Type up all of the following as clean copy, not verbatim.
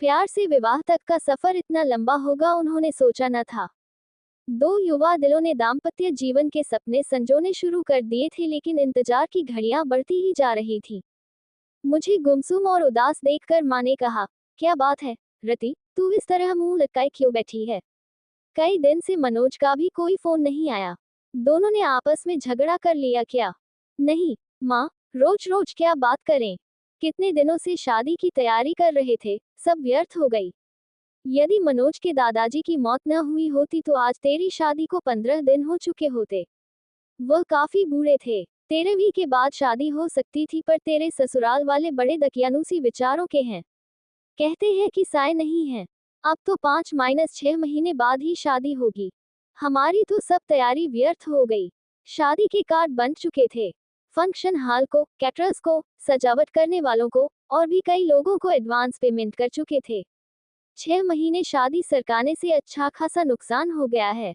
प्यार से विवाह तक का सफर इतना लंबा होगा उन्होंने सोचा न था। दो युवा दिलों ने दाम्पत्य जीवन के सपने संजोने शुरू कर दिए थे, लेकिन इंतजार की घड़ियां बढ़ती ही जा रही थी। मुझे गुमसुम और उदास देखकर माँ ने कहा, क्या बात है रति, तू इस तरह मुंह लटकाए क्यों बैठी है? कई दिन से मनोज का भी कोई फोन नहीं आया। दोनों ने आपस में झगड़ा कर लिया क्या? नहीं माँ, रोज रोज क्या बात करें। कितने दिनों से शादी की तैयारी कर रहे थे, सब व्यर्थ हो गई। यदि मनोज के दादाजी की मौत न हुई होती तो आज तेरी शादी को 15 दिन हो चुके होते। वह काफी बूढ़े थे। 13वीं के बाद शादी हो सकती थी, पर तेरे ससुराल वाले बड़े दकियानूसी विचारों के हैं। कहते हैं कि साय नहीं है। अब तो 5-6 महीने बाद ही शादी होगी। हमारी तो सब तैयारी व्यर्थ हो गई। शादी के कार्ड बन चुके थे। फंक्शन हॉल को, कैटरर्स को, सजावट करने वालों को और भी कई लोगों को एडवांस पेमेंट कर चुके थे। 6 महीने शादी सरकाने से अच्छा खासा नुकसान हो गया है।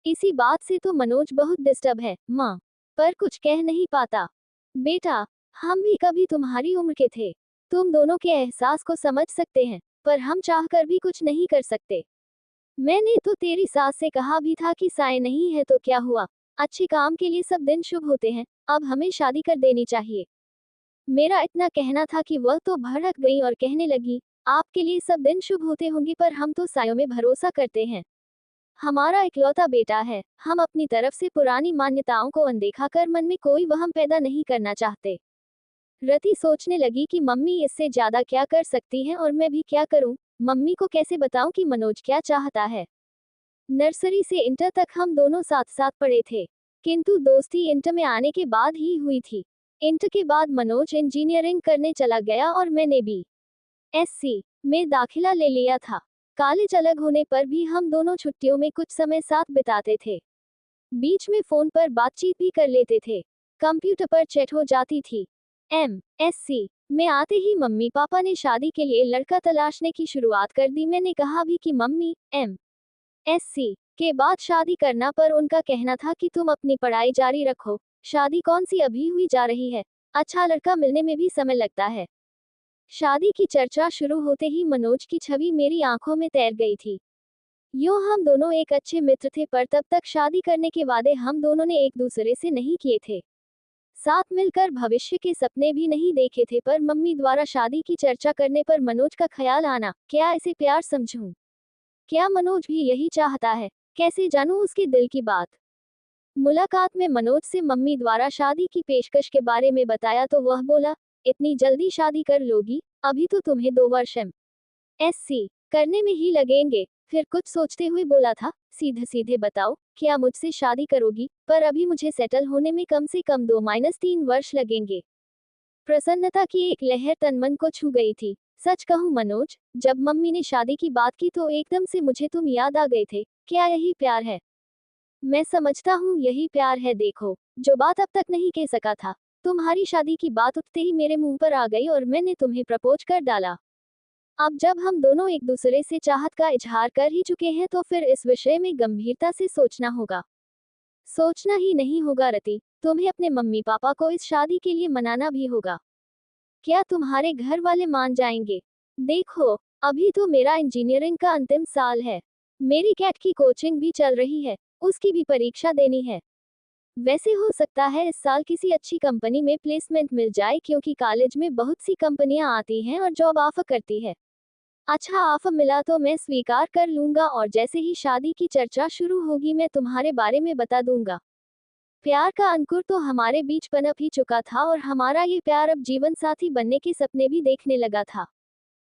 इसी बात से तो मनोज बहुत डिस्टर्ब है माँ, पर कुछ कह नहीं पाता। बेटा, हम भी कभी तुम्हारी उम्र के थे। तुम दोनों के एहसास को समझ सकते हैं, पर हम चाहकर भी कुछ नहीं कर सकते। मैंने तो तेरी सास से कहा भी था कि साय नहीं है तो क्या हुआ, अच्छे काम के लिए सब दिन शुभ होते हैं, अब हमें शादी कर देनी चाहिए। मेरा इतना कहना था कि वह तो भड़क गई और कहने लगी, आपके लिए सब दिन शुभ होते होंगे, पर हम तो सायों में भरोसा करते हैं। हमारा इकलौता बेटा है, हम अपनी तरफ से पुरानी मान्यताओं को अनदेखा कर मन में कोई वहम पैदा नहीं करना चाहते। रति सोचने लगी कि मम्मी इससे ज्यादा क्या कर सकती हैं और मैं भी क्या करूं। मम्मी को कैसे बताऊं कि मनोज क्या चाहता है। नर्सरी से इंटर तक हम दोनों साथ साथ पढ़े थे, किंतु दोस्ती इंटर में आने के बाद ही हुई थी। इंटर के बाद मनोज इंजीनियरिंग करने चला गया और मैंने भी एससी में दाखिला ले लिया था। कॉलेज अलग होने पर भी हम दोनों छुट्टियों में कुछ समय साथ बिताते थे। बीच में फोन पर बातचीत भी कर लेते थे। कंप्यूटर पर चैट हो जाती थी। एमएससी में आते ही मम्मी पापा ने शादी के लिए लड़का तलाशने की शुरुआत कर दी। मैंने कहा भी कि मम्मी, एमएससी के बाद शादी करना, पर उनका कहना था कि तुम अपनी पढ़ाई जारी रखो, शादी कौन सी अभी हुई जा रही है, अच्छा लड़का मिलने में भी समय लगता है। शादी की चर्चा शुरू होते ही मनोज की छवि मेरी आंखों में तैर गई थी। यूं हम दोनों एक अच्छे मित्र थे, पर तब तक शादी करने के वादे हम दोनों ने एक दूसरे से नहीं किए थे। साथ मिलकर भविष्य के सपने भी नहीं देखे थे, पर मम्मी द्वारा शादी की चर्चा करने पर मनोज का ख्याल आना, क्या इसे प्यार समझूं? क्या मनोज भी यही चाहता है? कैसे जानूं उसके दिल की बात? मुलाकात में मनोज से मम्मी द्वारा शादी की पेशकश के बारे में बताया तो वह बोला, इतनी जल्दी शादी कर लोगी? अभी तो तुम्हें 2 वर्ष एससी करने में ही लगेंगे। फिर कुछ सोचते हुए बोला था, सीधे सीधे बताओ, क्या मुझसे शादी करोगी? पर अभी मुझे सेटल होने में कम से कम 2-3 वर्ष लगेंगे। प्रसन्नता की एक लहर तन मन को छू गई थी। सच कहूं मनोज, जब मम्मी ने शादी की बात की तो एकदम से मुझे तुम याद आ गए थे। क्या यही प्यार है? मैं समझता हूँ यही प्यार है। देखो, जो बात अब तक नहीं कह सका था, तुम्हारी शादी की बात उठते ही मेरे मुंह पर आ गई और मैंने तुम्हें प्रपोज कर डाला। अब जब हम दोनों एक दूसरे से चाहत का इजहार कर ही चुके हैं तो फिर इस विषय में गंभीरता से सोचना होगा। सोचना ही नहीं होगा रति, तुम्हें अपने मम्मी पापा को इस शादी के लिए मनाना भी होगा। क्या तुम्हारे घर वाले मान जाएंगे? देखो, अभी तो मेरा इंजीनियरिंग का अंतिम साल है। मेरी कैट की कोचिंग भी चल रही है, उसकी भी परीक्षा देनी है। वैसे हो सकता है इस साल किसी अच्छी कंपनी में प्लेसमेंट मिल जाए, क्योंकि कॉलेज में बहुत सी कंपनियां आती हैं और जॉब ऑफर करती है। अच्छा ऑफर मिला तो मैं स्वीकार कर लूंगा और जैसे ही शादी की चर्चा शुरू होगी मैं तुम्हारे बारे में बता दूंगा। प्यार का अंकुर तो हमारे बीच पनप ही चुका था और हमारा ये प्यार अब जीवन साथी बनने के सपने भी देखने लगा था।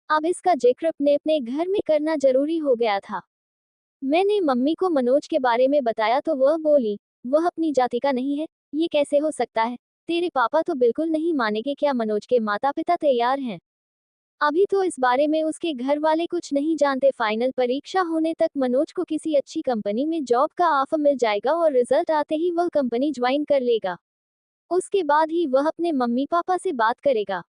अब इसका जिक्र अपने अपने घर में करना जरूरी हो गया था। मैंने मम्मी को मनोज के बारे में बताया तो वह बोली, वह अपनी जाति का नहीं है, ये कैसे हो सकता है? तेरे पापा तो बिल्कुल नहीं मानेंगे। क्या मनोज के माता पिता तैयार हैं? अभी तो इस बारे में उसके घर वाले कुछ नहीं जानते। फाइनल परीक्षा होने तक मनोज को किसी अच्छी कंपनी में जॉब का ऑफर मिल जाएगा और रिजल्ट आते ही वह कंपनी ज्वाइन कर लेगा। उसके बाद ही वह अपने मम्मी पापा से बात करेगा।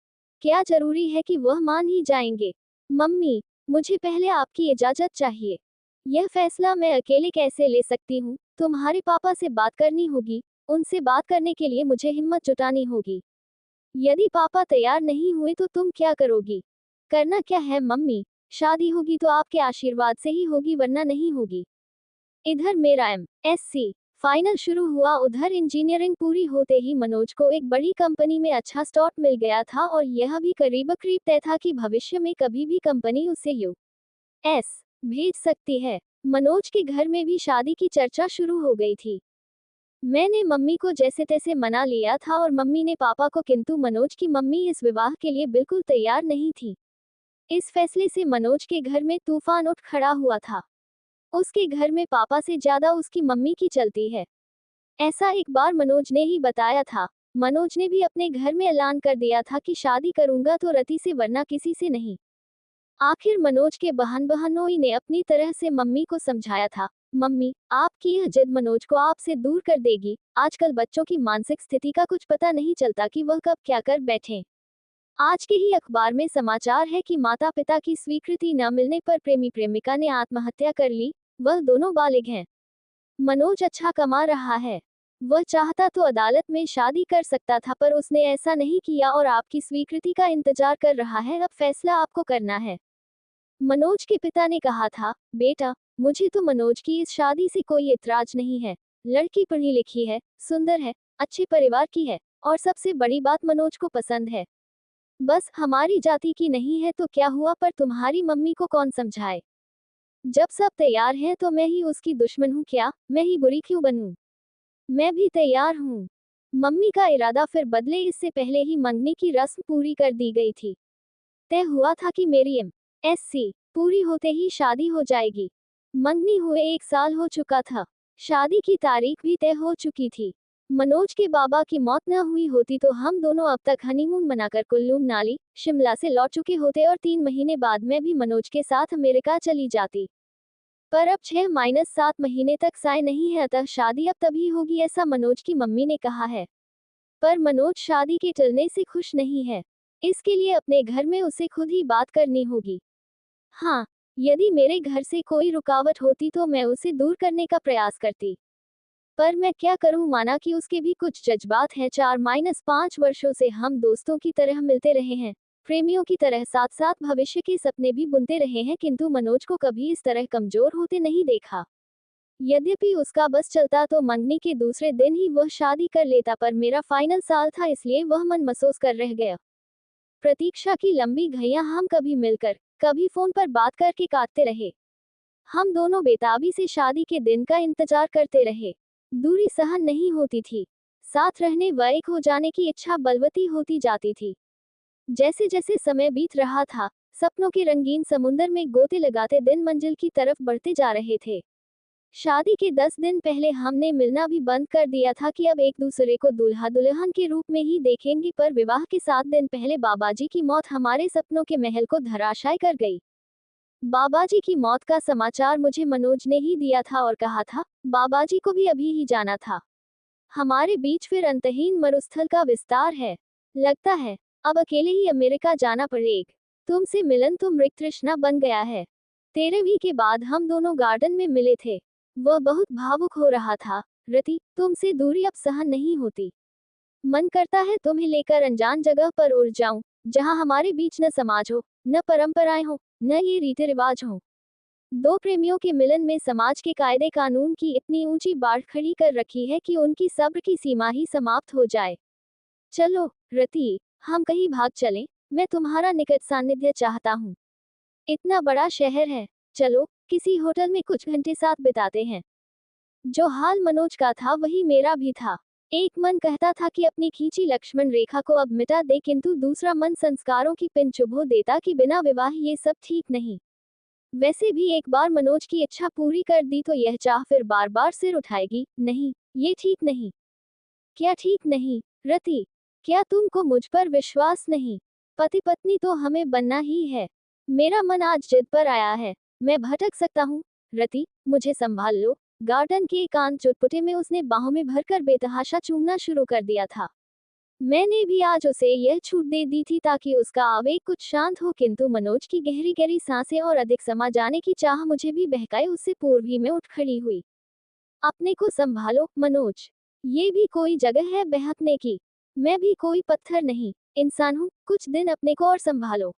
क्या जरूरी है कि वह मान ही जाएंगे? मम्मी, मुझे पहले आपकी इजाजत चाहिए। यह फैसला मैं अकेले कैसे ले सकती हूँ? तुम्हारे पापा से बात करनी होगी। उनसे बात करने के लिए मुझे हिम्मत जुटानी होगी। यदि पापा तैयार नहीं हुए तो तुम क्या करोगी? करना क्या है मम्मी? शादी होगी तो आपके आशीर्वाद से ही होगी, वरना नहीं होगी। इधर मेरा MSc फाइनल शुरू हुआ, उधर इंजीनियरिंग पूरी होते ही मनोज को एक बड़ी कंपनी में अच्छा स्लॉट मिल गया था और यह भी करीब करीब तय था कि भविष्य में कभी भी कंपनी उसे US भेज सकती है। मनोज के घर में भी शादी की चर्चा शुरू हो गई थी। मैंने मम्मी को जैसे तैसे मना लिया था और मम्मी ने पापा को, किंतु मनोज की मम्मी इस विवाह के लिए बिल्कुल तैयार नहीं थी। इस फैसले से मनोज के घर में तूफान उठ खड़ा हुआ था। उसके घर में पापा से ज्यादा उसकी मम्मी की चलती है, ऐसा एक बार मनोज ने ही बताया था। मनोज ने भी अपने घर में ऐलान कर दिया था कि शादी करूंगा तो रति से, वरना किसी से नहीं। आखिर मनोज के बहन बहनोई ने अपनी तरह से मम्मी को समझाया था, मम्मी, आपकी यह जिद मनोज को आपसे दूर कर देगी। आजकल बच्चों की मानसिक स्थिति का कुछ पता नहीं चलता कि वह कब क्या कर बैठें। आज के ही अखबार में समाचार है कि माता पिता की स्वीकृति न मिलने पर प्रेमी प्रेमिका ने आत्महत्या कर ली। वह दोनों बालिग हैं। मनोज अच्छा कमा रहा है। वह चाहता तो अदालत में शादी कर सकता था, पर उसने ऐसा नहीं किया और आपकी स्वीकृति का इंतजार कर रहा है। अब फैसला आपको करना है। मनोज के पिता ने कहा था, बेटा, मुझे तो मनोज की इस शादी से कोई इतराज नहीं है। लड़की पढ़ी लिखी है, सुंदर है, अच्छे परिवार की है और सबसे बड़ी बात मनोज को पसंद है। बस हमारी जाति की नहीं है तो क्या हुआ, पर तुम्हारी मम्मी को कौन समझाए। जब सब तैयार हैं तो मैं ही उसकी दुश्मन हूँ क्या? मैं ही बुरी क्यों बनूं? मैं भी तैयार हूँ। मम्मी का इरादा फिर बदले, इससे पहले ही मंगनी की रस्म पूरी कर दी गई थी। तय हुआ था कि मेरी MSc पूरी होते ही शादी हो जाएगी। मंगनी हुए 1 साल हो चुका था। शादी की तारीख भी तय हो चुकी थी। मनोज के बाबा की मौत न हुई होती तो हम दोनों अब तक हनीमून मनाकर कुल्लू मनाली शिमला से लौट चुके होते और 3 महीने बाद मैं भी मनोज के साथ अमेरिका चली जाती। पर अब 6-7 महीने तक साय नहीं है, अतः शादी अब तभी होगी, ऐसा मनोज की मम्मी ने कहा है। पर मनोज शादी के टलने से खुश नहीं है। इसके लिए अपने घर में उसे खुद ही बात करनी होगी। हाँ, यदि मेरे घर से कोई रुकावट होती तो मैं उसे दूर करने का प्रयास करती। पर मैं क्या करूं, माना कि उसके भी कुछ जज्बात हैं। 4-5 वर्षों से हम दोस्तों की तरह मिलते रहे हैं, प्रेमियों की तरह साथ साथ भविष्य के सपने भी बुनते रहे हैं, किंतु मनोज को कभी इस तरह कमजोर होते नहीं देखा। यद्यपि उसका बस चलता तो मंगनी के दूसरे दिन ही वह शादी कर लेता, पर मेरा फाइनल साल था इसलिए वह मन महसूस कर रह गया। प्रतीक्षा की लंबी घड़ियां हम कभी मिलकर कभी फोन पर बात करके काटते रहे। हम दोनों बेताबी से शादी के दिन का इंतजार करते रहे। दूरी सहन नहीं होती थी। साथ रहने व एक हो जाने की इच्छा बलवती होती जाती थी। जैसे जैसे समय बीत रहा था, सपनों के रंगीन समुंदर में गोते लगाते दिन मंजिल की तरफ बढ़ते जा रहे थे। शादी के 10 दिन पहले हमने मिलना भी बंद कर दिया था कि अब एक दूसरे को दूल्हा दुल्हन के रूप में ही देखेंगे, पर विवाह के 7 दिन पहले बाबाजी की मौत हमारे सपनों के महल को धराशायी कर गई। बाबाजी की मौत का समाचार मुझे मनोज ने ही दिया था और कहा था, बाबाजी को भी अभी ही जाना था। हमारे बीच फिर अंतहीन मरुस्थल का विस्तार है। लगता है अब अकेले ही अमेरिका जाना पड़ेगा। तुमसे मिलन तो मृग तृष्णा बन गया है। 13वीं के बाद हम दोनों गार्डन में मिले थे। वह बहुत भावुक हो रहा था। रति, तुमसे दूरी अब सहन नहीं होती। मन करता है तुम्हें लेकर अनजान जगह पर उड़ जाऊं, जहां हमारे बीच न समाज हो, न परंपराएं हो, न ये रीति रिवाज हो। दो प्रेमियों के मिलन में समाज के कायदे कानून की इतनी ऊंची बाढ़ खड़ी कर रखी है कि उनकी सब्र की सीमा ही समाप्त हो जाए। चलो रति, हम कहीं भाग चलें। मैं तुम्हारा निकट सानिध्य चाहता हूँ। इतना बड़ा शहर है, चलो किसी होटल में कुछ घंटे साथ बिताते हैं। जो हाल मनोज का था वही मेरा भी था। एक मन कहता था कि अपनी खींची लक्ष्मण रेखा को अब मिटा दे, किंतु दूसरा मन संस्कारों की पिन चुभो देता कि बिना विवाह ये सब ठीक नहीं। वैसे भी एक बार मनोज की इच्छा पूरी कर दी तो यह चाह फिर बार बार सिर उठाएगी। नहीं, ये ठीक नहीं। क्या ठीक नहीं, रति? क्या तुमको मुझ पर विश्वास नहीं? पति पत्नी तो हमें बनना ही है। मेरा मन आज जिद पर आया है। मैं भटक सकता हूँ। रति, मुझे संभाल लो। गार्डन के एकांत चुटपुटे में उसने बाहों में भरकर बेतहाशा चूमना शुरू कर दिया था। मैंने भी आज उसे यह छूट दे दी थी ताकि उसका आवेग कुछ शांत हो, किंतु मनोज की गहरी गहरी सांसें और अधिक समा जाने की चाह मुझे भी बहकाए उससे पूर्व ही मैं उठ खड़ी हुई। अपने को संभालो मनोज। ये भी कोई जगह है बहकने की? मैं भी कोई पत्थर नहीं, इंसान हूँ। कुछ दिन अपने को और संभालो।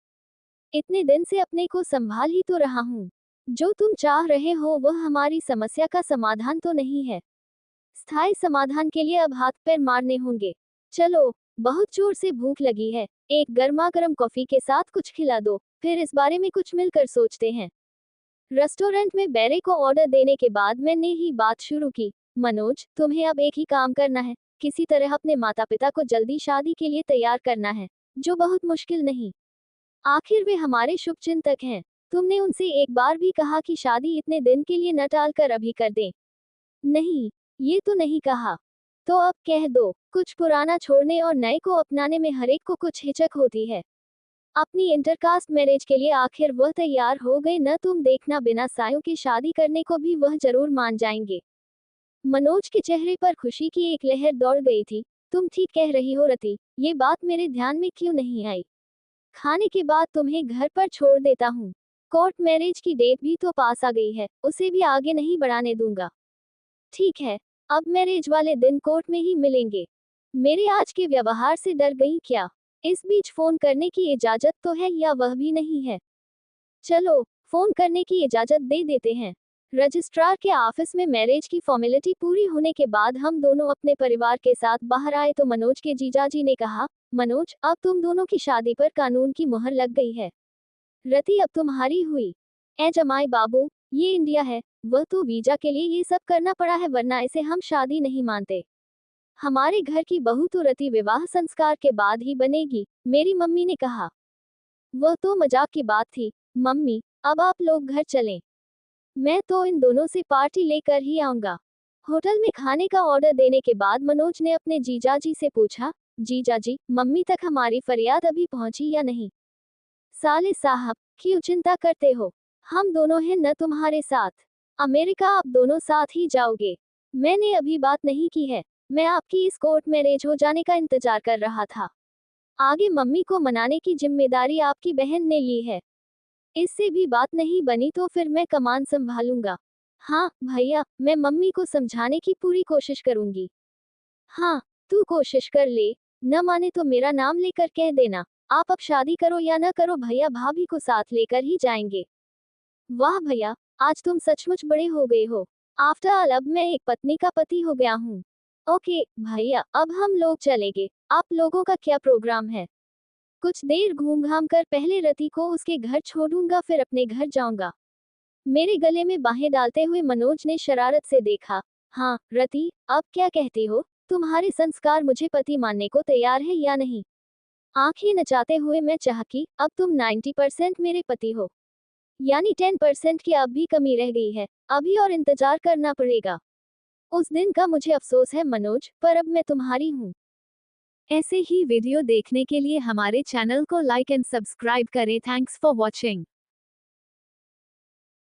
इतने दिन से अपने को संभाल ही तो रहा हूँ। जो तुम चाह रहे हो वह हमारी समस्या का समाधान तो नहीं है। स्थायी समाधान के लिए अब हाथ पैर मारने होंगे। चलो, बहुत जोर से भूख लगी है, एक गर्मा गर्म कॉफी के साथ कुछ खिला दो, फिर इस बारे में कुछ मिलकर सोचते हैं। रेस्टोरेंट में बैरे को ऑर्डर देने के बाद मैंने ही बात शुरू की। मनोज, तुम्हें अब एक ही काम करना है, किसी तरह अपने माता पिता को जल्दी शादी के लिए तैयार करना है, जो बहुत मुश्किल नहीं। आखिर वे हमारे शुभचिंतक हैं। तुमने उनसे एक बार भी कहा कि शादी इतने दिन के लिए न टालकर अभी कर दें? नहीं, ये तो नहीं कहा। तो अब कह दो, कुछ पुराना छोड़ने और नए को अपनाने में हरेक को कुछ हिचक होती है। अपनी इंटरकास्ट मैरिज के लिए आखिर वह तैयार हो गए न, तुम देखना बिना सायों की शादी करने को भी वह जरूर मान जाएंगे। मनोज के चेहरे पर खुशी की एक लहर दौड़ गई थी। तुम ठीक कह रही हो रति, ये बात मेरे ध्यान में क्यों नहीं आई? खाने के बाद तुम्हें घर पर छोड़ देता हूँ। कोर्ट मैरिज की डेट भी तो पास आ गई है, उसे भी आगे नहीं बढ़ाने दूंगा। ठीक है, अब मैरिज वाले दिन कोर्ट में ही मिलेंगे। मेरे आज के व्यवहार से डर गई क्या? इस बीच फोन करने की इजाजत तो है या वह भी नहीं है? चलो, फोन करने की इजाजत दे देते हैं। रजिस्ट्रार के ऑफिस में मैरिज की फॉर्मेलिटी पूरी होने के बाद हम दोनों अपने परिवार के साथ बाहर आए तो मनोज के जीजाजी ने कहा, मनोज, अब तुम दोनों की शादी पर कानून की मुहर लग गई है। रति अब तुम्हारी हुई। ए जमाई बाबू, ये इंडिया है, वह तो वीजा के लिए ये सब करना पड़ा है, वरना इसे हम शादी नहीं मानते। हमारे घर की बहू तो रति विवाह संस्कार के बाद ही बनेगी, मेरी मम्मी ने कहा। वह तो मजाक की बात थी मम्मी, अब आप लोग घर चलें। मैं तो इन दोनों से पार्टी लेकर ही आऊंगा। होटल में खाने का ऑर्डर देने के बाद मनोज ने अपने जीजाजी से पूछा, जीजाजी, मम्मी तक हमारी फरियाद अभी पहुंची या नहीं? साले साहब, क्यों चिंता करते हो? हम दोनों हैं न तुम्हारे साथ। अमेरिका आप दोनों साथ ही जाओगे। मैंने अभी बात नहीं की है, मैं आपकी इस कोर्ट मैरिज हो जाने का इंतजार कर रहा था। आगे मम्मी को मनाने की जिम्मेदारी आपकी बहन ने ली है। इससे भी बात नहीं बनी तो फिर मैं कमान संभालूंगा। हाँ भैया, मैं मम्मी को समझाने की पूरी कोशिश करूंगी। हाँ, तू कोशिश कर ले, न माने तो मेरा नाम लेकर कह देना। आप अब शादी करो या न करो, भैया भाभी को साथ लेकर ही जाएंगे। वाह भैया, आज तुम सचमुच बड़े हो गए हो। आफ्टर ऑल अब मैं एक पत्नी का पति हो गया हूँ। ओके भैया, अब हम लोग चलेंगे। आप लोगों का क्या प्रोग्राम है? कुछ देर घूम घाम कर पहले रति को उसके घर छोड़ूंगा, फिर अपने घर जाऊंगा। मेरे गले में बाहें डालते हुए मनोज ने शरारत से देखा। हाँ रति, अब क्या कहती हो? तुम्हारे संस्कार मुझे पति मानने को तैयार है या नहीं? आंखें नचाते हुए मैं चाहकी, अब तुम 90% मेरे पति हो, यानी 10% की अब भी कमी रह गई है, अभी और इंतजार करना पड़ेगा। उस दिन का मुझे अफसोस है मनोज, पर अब मैं तुम्हारी हूँ। ऐसे ही वीडियो देखने के लिए हमारे चैनल को लाइक एंड सब्सक्राइब करें। Thanks for watching.